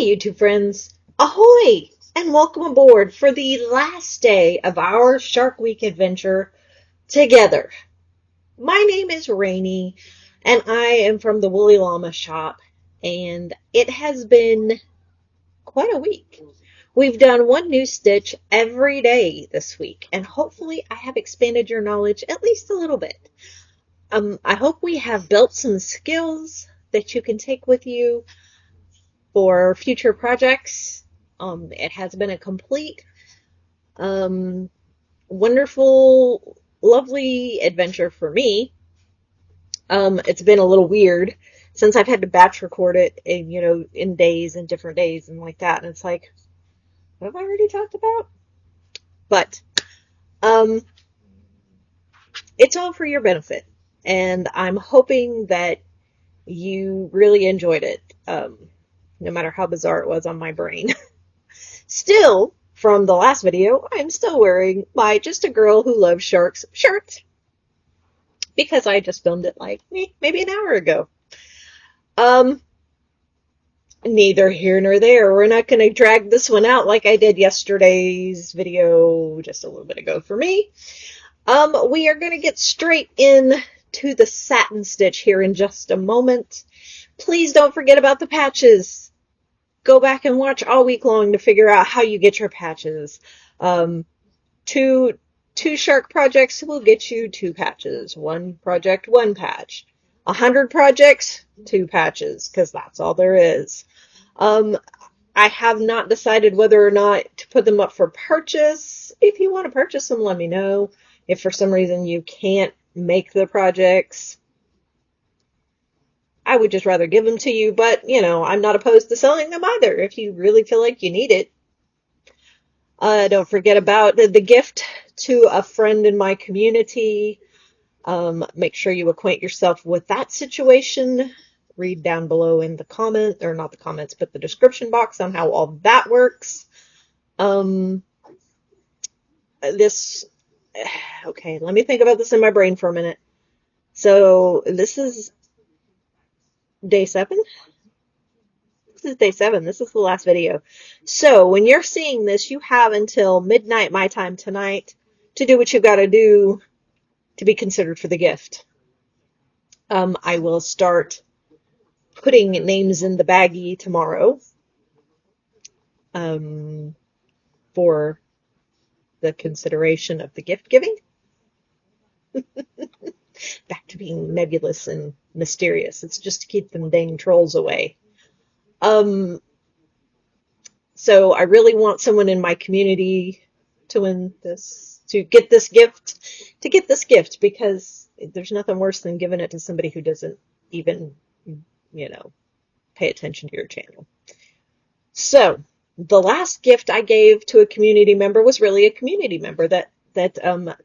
YouTube friends, ahoy and welcome aboard for the last day of our Shark Week adventure together. My name is Ranee and I am from the Woolly Llama Shop, and it has been quite a week. We've done one new stitch every day this week, and hopefully I have expanded your knowledge at least a little bit. I hope we have built some skills that you can take with you for future projects. It has been a complete, wonderful, lovely adventure for me. It's been a little weird since I've had to batch record it in days and different days and like that. And it's like, what have I already talked about? But, it's all for your benefit. And I'm hoping that you really enjoyed it. No matter how bizarre it was on my brain. Still, from the last video, I'm still wearing my Just a Girl Who Loves Sharks shirt. Because I just filmed it like maybe an hour ago. Neither here nor there. We're not going to drag this one out like I did yesterday's video just a little bit ago for me. We are going to get straight in to the satin stitch here in just a moment. Please don't forget about the patches. Go back and watch all week long to figure out how you get your patches. Two shark projects will get you 2 patches. 1 project, 1 patch. 100 projects, 2 patches, because that's all there is. I have not decided whether or not to put them up for purchase. If you want to purchase them, let me know. If for some reason you can't make the projects, I would just rather give them to you, but, I'm not opposed to selling them either if you really feel like you need it. Don't forget about the gift to a friend in my community. Make sure you acquaint yourself with that situation. Read down below in the comment, or not the comments, but the description box on how all that works. Okay, let me think about this in my brain for a minute. So this is Day 7? This is Day 7. This is the last video. So when you're seeing this, you have until midnight my time tonight to do what you've got to do to be considered for the gift. I will start putting names in the baggie tomorrow for the consideration of the gift giving. Back to being nebulous and mysterious. It's just to keep them dang trolls away. So I really want someone in my community to win this, to get this gift, because there's nothing worse than giving it to somebody who doesn't even, pay attention to your channel. So the last gift I gave to a community member was really a community member that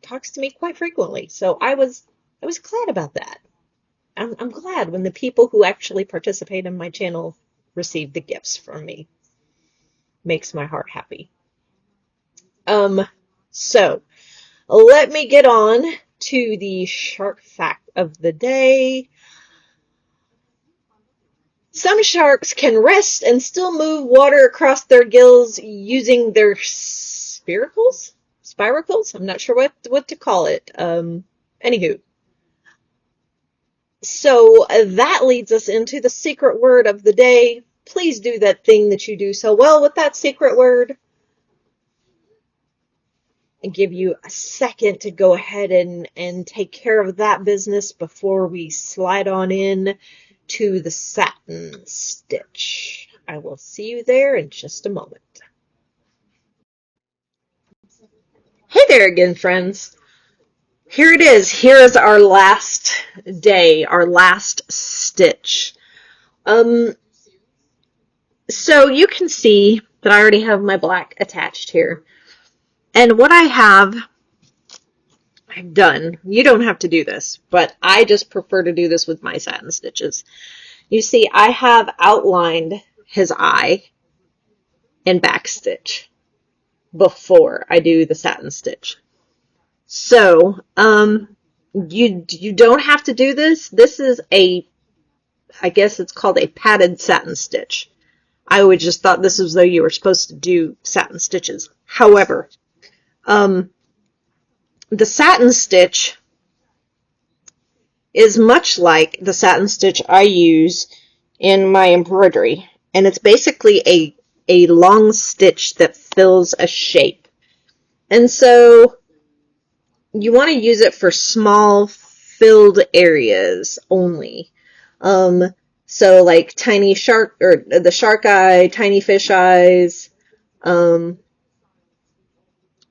talks to me quite frequently. So I was glad about that. I'm glad when the people who actually participate in my channel receive the gifts from me. Makes my heart happy. So let me get on to the shark fact of the day. Some sharks can rest and still move water across their gills using their spiracles? I'm not sure what to call it. Anywho. So that leads us into the secret word of the day. Please do that thing that you do so well with that secret word. And give you a second to go ahead and take care of that business before we slide on in to the satin stitch. I will see you there in just a moment. Hey there again, friends. Here it is. Here is our last day, our last stitch. So you can see that I already have my black attached here. And what I've done, you don't have to do this, but I just prefer to do this with my satin stitches. You see, I have outlined his eye in back stitch before I do the satin stitch. So, you don't have to do this. This is I guess it's called a padded satin stitch. I would just thought this was though you were supposed to do satin stitches. However, the satin stitch is much like the satin stitch I use in my embroidery. And it's basically a long stitch that fills a shape. And so you want to use it for small filled areas only. So like tiny shark, or the shark eye, tiny fish eyes. You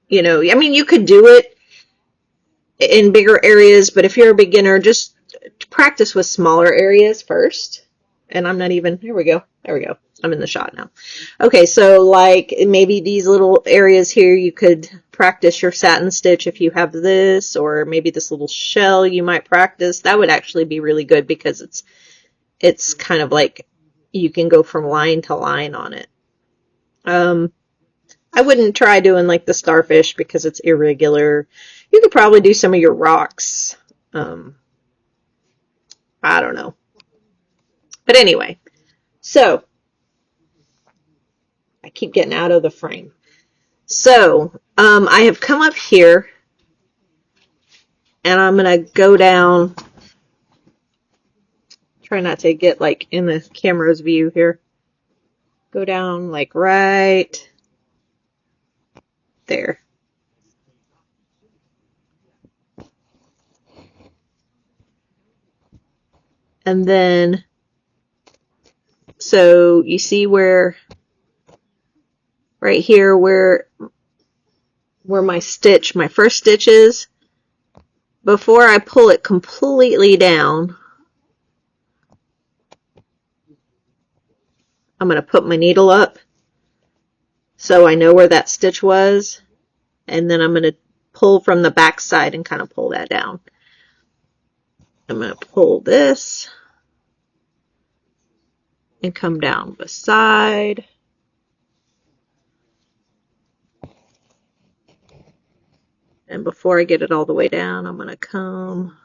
know, I mean, you could do it in bigger areas, but if you're a beginner, just practice with smaller areas first. And I'm not even, here we go. There we go. I'm in the shot now. Okay, so like maybe these little areas here, you could practice your satin stitch if you have this, or maybe this little shell you might practice. That would actually be really good because it's kind of like you can go from line to line on it. I wouldn't try doing like the starfish because it's irregular. You could probably do some of your rocks. I don't know. But anyway, so I keep getting out of the frame. So I have come up here and I'm going to go down. Try not to get like in the camera's view here. Go down like right there. And then, so you see where, right here, where my stitch, my first stitch is, before I pull it completely down, I'm going to put my needle up so I know where that stitch was, and then I'm going to pull from the back side and kind of pull that down. I'm going to pull this and come down beside. And before I get it all the way down, I'm going to come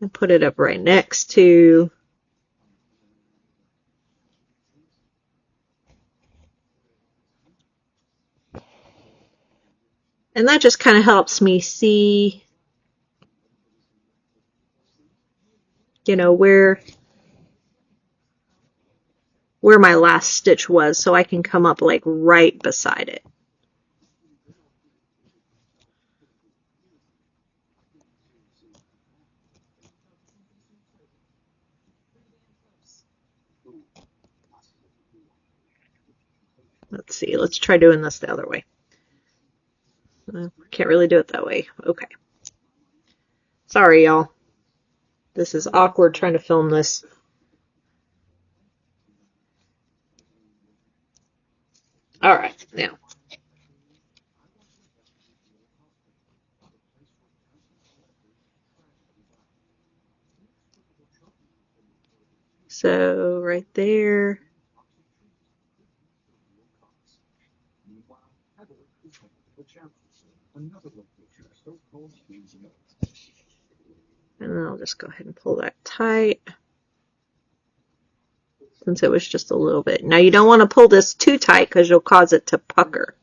and put it up right next to. And that just kind of helps me see, you know, where my last stitch was, so I can come up like right beside it. Let's see, let's try doing this the other way. Can't really do it that way. Okay. Sorry, y'all. This is awkward trying to film this. All right, now. So right there. And then I'll just go ahead and pull that tight, since it was just a little bit. Now you don't want to pull this too tight because you'll cause it to pucker.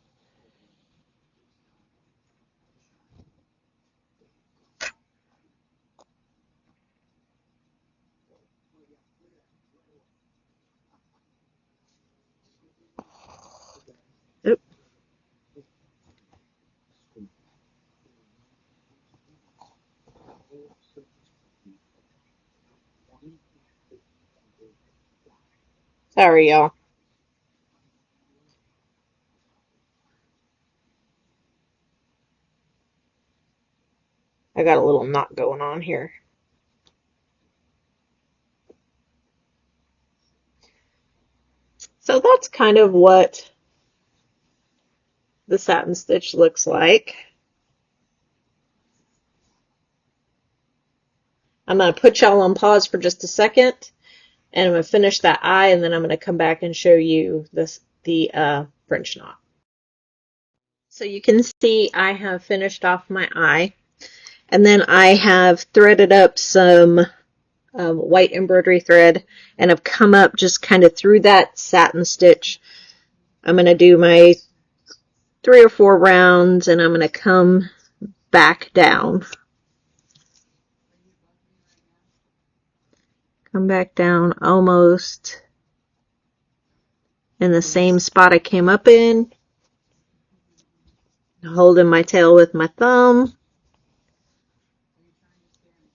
Oop. Sorry, y'all. I got a little knot going on here. So that's kind of what the satin stitch looks like. I'm going to put y'all on pause for just a second, and I'm going to finish that eye, and then I'm going to come back and show you the French knot. So you can see I have finished off my eye, and then I have threaded up some white embroidery thread, and I've come up just kind of through that satin stitch. I'm going to do my 3 or 4 rounds, and I'm going to come back down. Come back down almost in the same spot I came up in. Holding my tail with my thumb.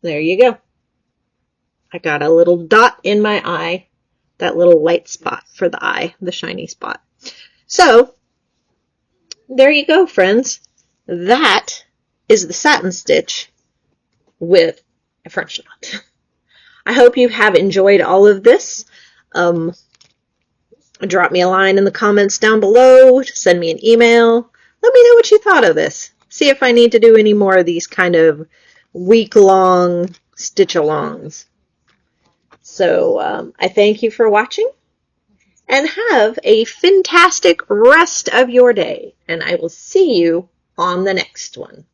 There you go. I got a little dot in my eye. That little light spot for the eye, the shiny spot. So, there you go, friends. That is the satin stitch with a French knot. I hope you have enjoyed all of this. Drop me a line in the comments down below. Send me an email. Let me know what you thought of this. See if I need to do any more of these kind of week-long stitch-alongs. So I thank you for watching, and have a fantastic rest of your day. And I will see you on the next one.